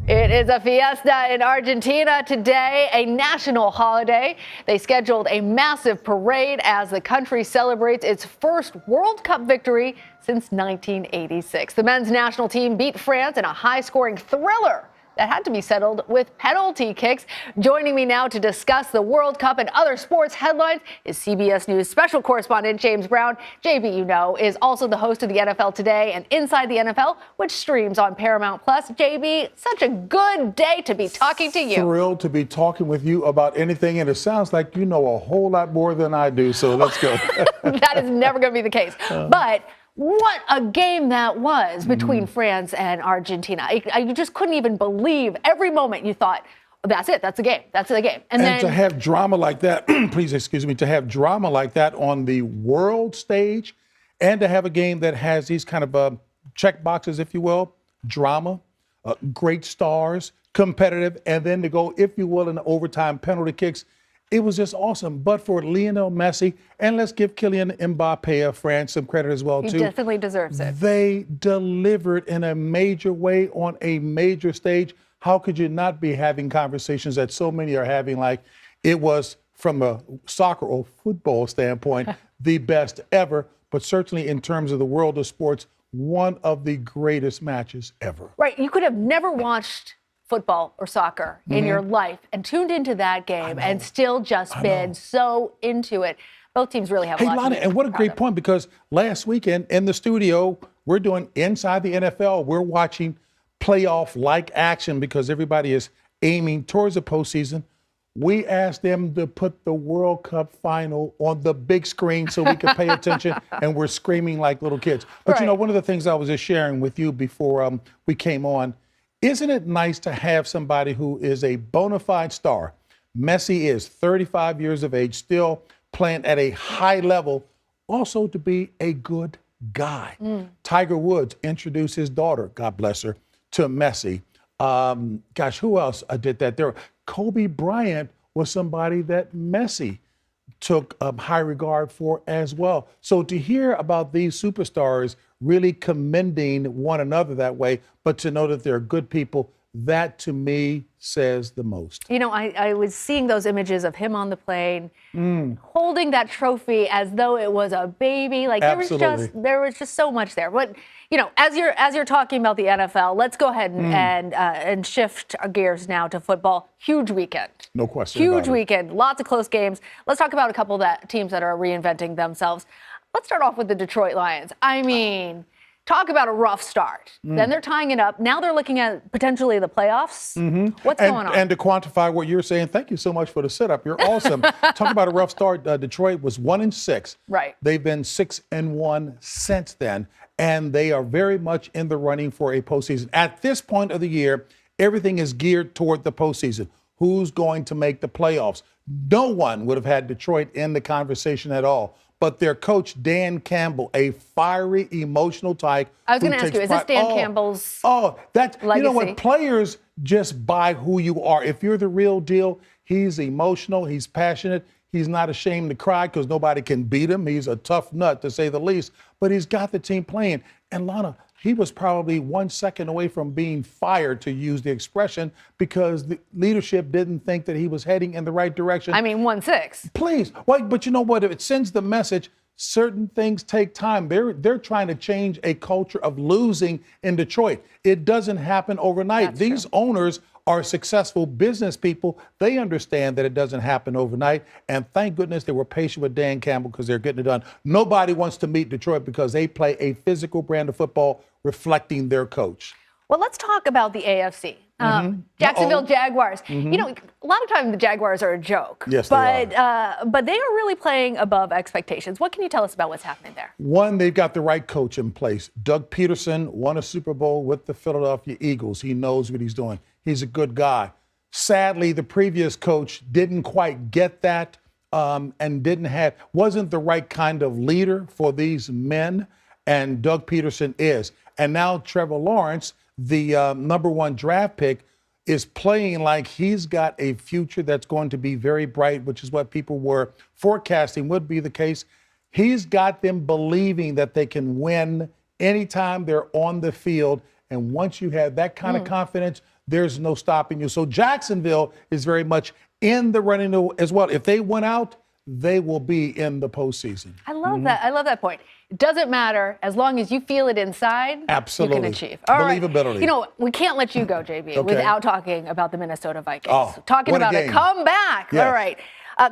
It is a fiesta in Argentina today, a national holiday. They scheduled a massive parade as the country celebrates its first World Cup victory since 1986. The men's national team beat France in a high-scoring thriller that had to be settled with penalty kicks. Joining me now to discuss the World Cup and other sports headlines is CBS News special correspondent James Brown. JB, you know, is also the host of the NFL Today and Inside the NFL, which streams on Paramount Plus. JB, such a good day to be talking to you. Thrilled to be talking with you about anything, and it sounds like you know a whole lot more than I do, so let's go. That is never going to be the case. But what a game that was between France and Argentina. You just couldn't even believe every moment you thought, that's it, that's the game, that's the game. And then to have drama like that, please excuse me, to have drama like that on the world stage and to have a game that has these kind of check boxes, if you will, drama, great stars, competitive, and then to go, if you will, in overtime penalty kicks. It was just awesome. But for Lionel Messi, and let's give Kylian Mbappe of France some credit as well, too. He definitely deserves it. They delivered in a major way on a major stage. How could you not be having conversations that so many are having, like it was from a soccer or football standpoint, the best ever, but certainly in terms of the world of sports, one of the greatest matches ever. Right. You could have never watched football or soccer in your life and tuned into that game and still just been so into it. Both teams really have a lot Lana, to be and what a great of. point, because last weekend in the studio, we're doing Inside the NFL. We're watching playoff-like action because everybody is aiming towards the postseason. We asked them to put the World Cup final on the big screen so we could pay attention, and we're screaming like little kids. But you know, one of the things I was just sharing with you before we came on, isn't it nice to have somebody who is a bona fide star? Messi is 35 years of age, still playing at a high level, also to be a good guy. Tiger Woods introduced his daughter, God bless her, to Messi. Gosh, who else did that? Kobe Bryant was somebody that Messi took high regard for as well. So to hear about these superstars really commending one another that way, but to know that they're good people, that to me says the most. You know, I was seeing those images of him on the plane, holding that trophy as though it was a baby. Like there was just so much there. But you know, as you're talking about the NFL, let's go ahead and shift our gears now to football. Huge weekend. No question. Huge weekend. Lots of close games. Let's talk about a couple of teams that are reinventing themselves. Let's start off with the Detroit Lions. I mean, talk about a rough start. Then they're tying it up. Now they're looking at potentially the playoffs. What's going on? And to quantify what you're saying, thank you so much for the setup. You're awesome. Talk about a rough start. Detroit was 1-6. Right. They've been 6-1 since then, and they are very much in the running for a postseason. At this point of the year, everything is geared toward the postseason. Who's going to make the playoffs? No one would have had Detroit in the conversation at all. But their coach, Dan Campbell, a fiery, emotional type. I was going to ask you, is this Dan Campbell's that's legacy? You know what? Players just buy who you are. If you're the real deal, he's emotional, he's passionate, he's not ashamed to cry because nobody can beat him. He's a tough nut, to say the least. But he's got the team playing. And Lana, he was probably 1 second away from being fired, to use the expression, because the leadership didn't think that he was heading in the right direction. I mean, 1-6. Please. Well, but you know what? If it sends the message, certain things take time. They're trying to change a culture of losing in Detroit. It doesn't happen overnight. These owners are successful business people. They understand that it doesn't happen overnight. And thank goodness they were patient with Dan Campbell, because they're getting it done. Nobody wants to meet Detroit because they play a physical brand of football reflecting their coach. Well, let's talk about the AFC. Jacksonville Jaguars. You know, a lot of times the Jaguars are a joke. Yes, they are. But they are really playing above expectations. What can you tell us about what's happening there? One, they've got the right coach in place. Doug Peterson won a Super Bowl with the Philadelphia Eagles. He knows what he's doing. He's a good guy. Sadly, the previous coach didn't quite get that and wasn't the right kind of leader for these men, and Doug Peterson is. And now Trevor Lawrence, the #1 draft pick, is playing like he's got a future that's going to be very bright, which is what people were forecasting would be the case. He's got them believing that they can win anytime they're on the field. And once you have that kind of confidence, there's no stopping you. So Jacksonville is very much in the running as well. If they win out, they will be in the postseason. I love that. I love that point. It doesn't matter as long as you feel it inside. Absolutely. You can achieve. All right. Believability. You know, we can't let you go, JB, Okay. without talking about the Minnesota Vikings. Oh, talking what a about a game. comeback. Yes. All right.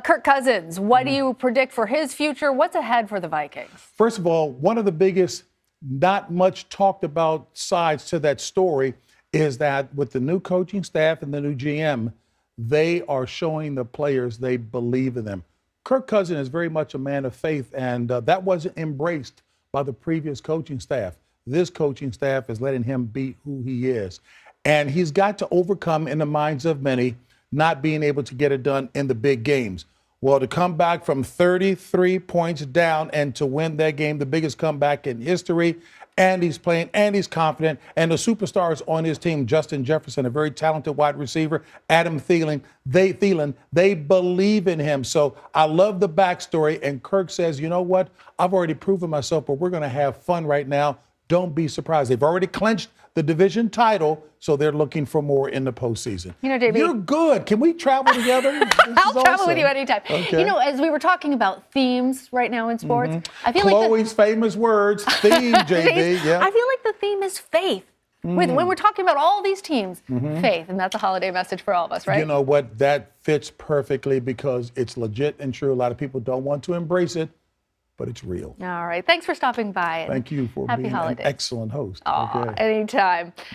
Kirk Cousins, what do you predict for his future? What's ahead for the Vikings? First of all, one of the biggest, not much talked about sides to that story is that with the new coaching staff and the new GM, they are showing the players they believe in them. Kirk Cousins is very much a man of faith, and that wasn't embraced by the previous coaching staff. This coaching staff is letting him be who he is. And he's got to overcome, in the minds of many, not being able to get it done in the big games. Well, to come back from 33 points down and to win that game, the biggest comeback in history, and he's playing, and he's confident, and the superstars on his team, Justin Jefferson, a very talented wide receiver, Adam Thielen, they believe in him. So I love the backstory, and Kirk says, you know what, I've already proven myself, but we're going to have fun right now. Don't be surprised. They've already clinched the division title, so they're looking for more in the postseason. You know, JB, you're good. Can we travel together? I'll travel with you anytime. Okay. You know, as we were talking about themes right now in sports, I feel Chloe's famous words, theme, JB. Yeah. I feel like the theme is faith. When we're talking about all these teams, faith, and that's a holiday message for all of us, right? You know what? That fits perfectly because it's legit and true. A lot of people don't want to embrace it, but it's real. All right. Thanks for stopping by. Thank you for Happy being holidays. an excellent host. Aw, Okay. anytime.